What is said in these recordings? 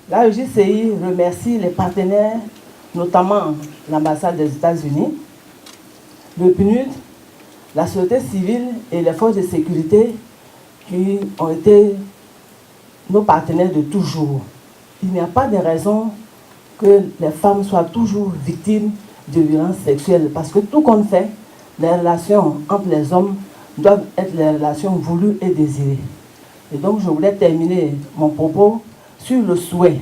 La EJCI remercie les partenaires, notamment l'ambassade des États-Unis, le PNUD, la société civile et les forces de sécurité qui ont été nos partenaires de toujours. Il n'y a pas de raison que les femmes soient toujours victimes de violences sexuelles parce que tout compte fait, les relations entre les hommes doivent être les relations voulues et désirées. Et donc je voulais terminer mon propos sur le souhait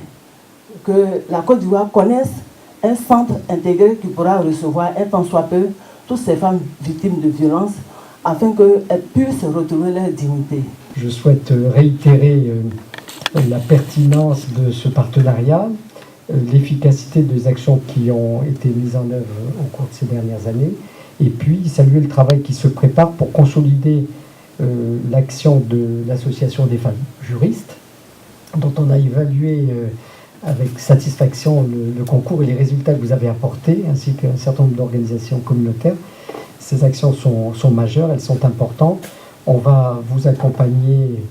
que la Côte d'Ivoire connaisse un centre intégré qui pourra recevoir un tant soit peu toutes ces femmes victimes de violences afin qu'elles puissent retrouver leur dignité. Je souhaite réitérer la pertinence de ce partenariat, l'efficacité des actions qui ont été mises en œuvre au cours de ces dernières années, et puis saluer le travail qui se prépare pour consolider l'action de l'Association des femmes juristes, dont on a évalué avec satisfaction le concours et les résultats que vous avez apportés, ainsi qu'un certain nombre d'organisations communautaires. Ces actions sont majeures, elles sont importantes. On va vous accompagner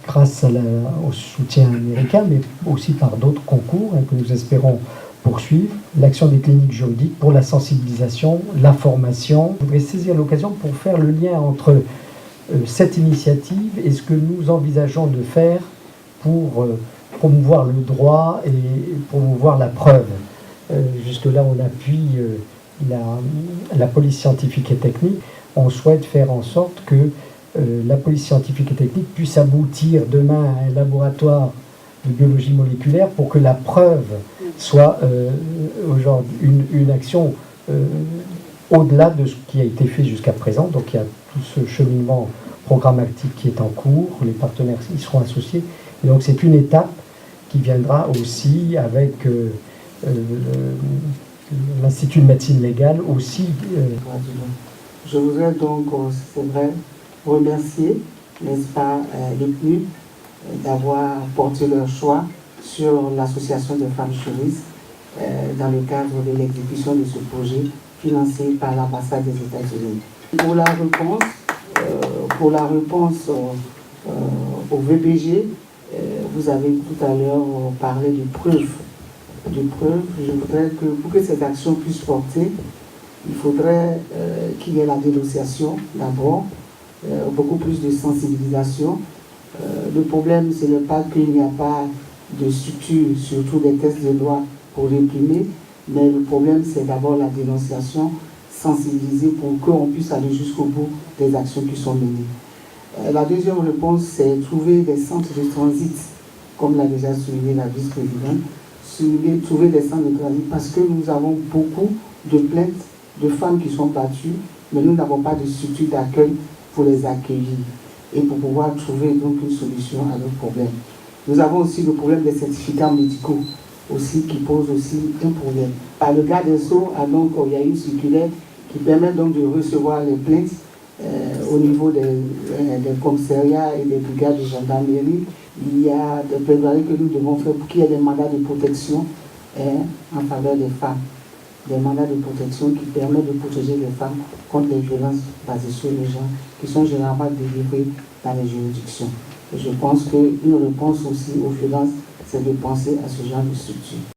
grâce au soutien américain, mais aussi par d'autres concours que nous espérons poursuivre. L'action des cliniques juridiques pour la sensibilisation, la formation. Je voudrais saisir l'occasion pour faire le lien entre cette initiative et ce que nous envisageons de faire pour promouvoir le droit et promouvoir la preuve. Jusque-là, on appuie la police scientifique et technique. On souhaite faire en sorte que la police scientifique et technique puisse aboutir demain à un laboratoire de biologie moléculaire pour que la preuve soit aujourd'hui une action au-delà de ce qui a été fait jusqu'à présent. Donc il y a tout ce cheminement programmatique qui est en cours, les partenaires y seront associés. Et donc c'est une étape qui viendra aussi avec l'Institut de médecine légale aussi. Je voudrais donc, c'est vrai, remercier, n'est-ce pas, le PNUD d'avoir porté leur choix sur l'Association des femmes juristes dans le cadre de l'exécution de ce projet financé par l'ambassade des États-Unis. Pour la réponse au VBG, vous avez tout à l'heure parlé de preuves. Je voudrais que pour que cette action puisse porter, il faudrait qu'il y ait la dénonciation d'abord, beaucoup plus de sensibilisation. Le problème, ce n'est pas qu'il n'y a pas de structure, surtout des textes de loi pour réprimer, mais le problème, c'est d'abord la dénonciation, sensibiliser pour qu'on puisse aller jusqu'au bout des actions qui sont menées. La deuxième réponse, c'est trouver des centres de transit, comme l'a déjà souligné la vice-présidente, trouver des centres de transit, parce que nous avons beaucoup de plaintes de femmes qui sont battues, mais nous n'avons pas de structure d'accueil pour les accueillir et pour pouvoir trouver donc une solution à nos problèmes. Nous avons aussi le problème des certificats médicaux aussi qui pose aussi un problème. Par le garde des Sceaux, donc, il y a une circulaire qui permet donc de recevoir les plaintes au niveau des commissariats et des brigades de gendarmerie. Il y a des plaidoiries que nous devons faire pour qu'il y ait des mandats de protection en faveur des femmes. Des mandats de protection qui permettent de protéger les femmes contre les violences basées sur le genre qui sont généralement délivrées dans les juridictions. Et je pense qu'une réponse aussi aux violences, c'est de penser à ce genre de structure.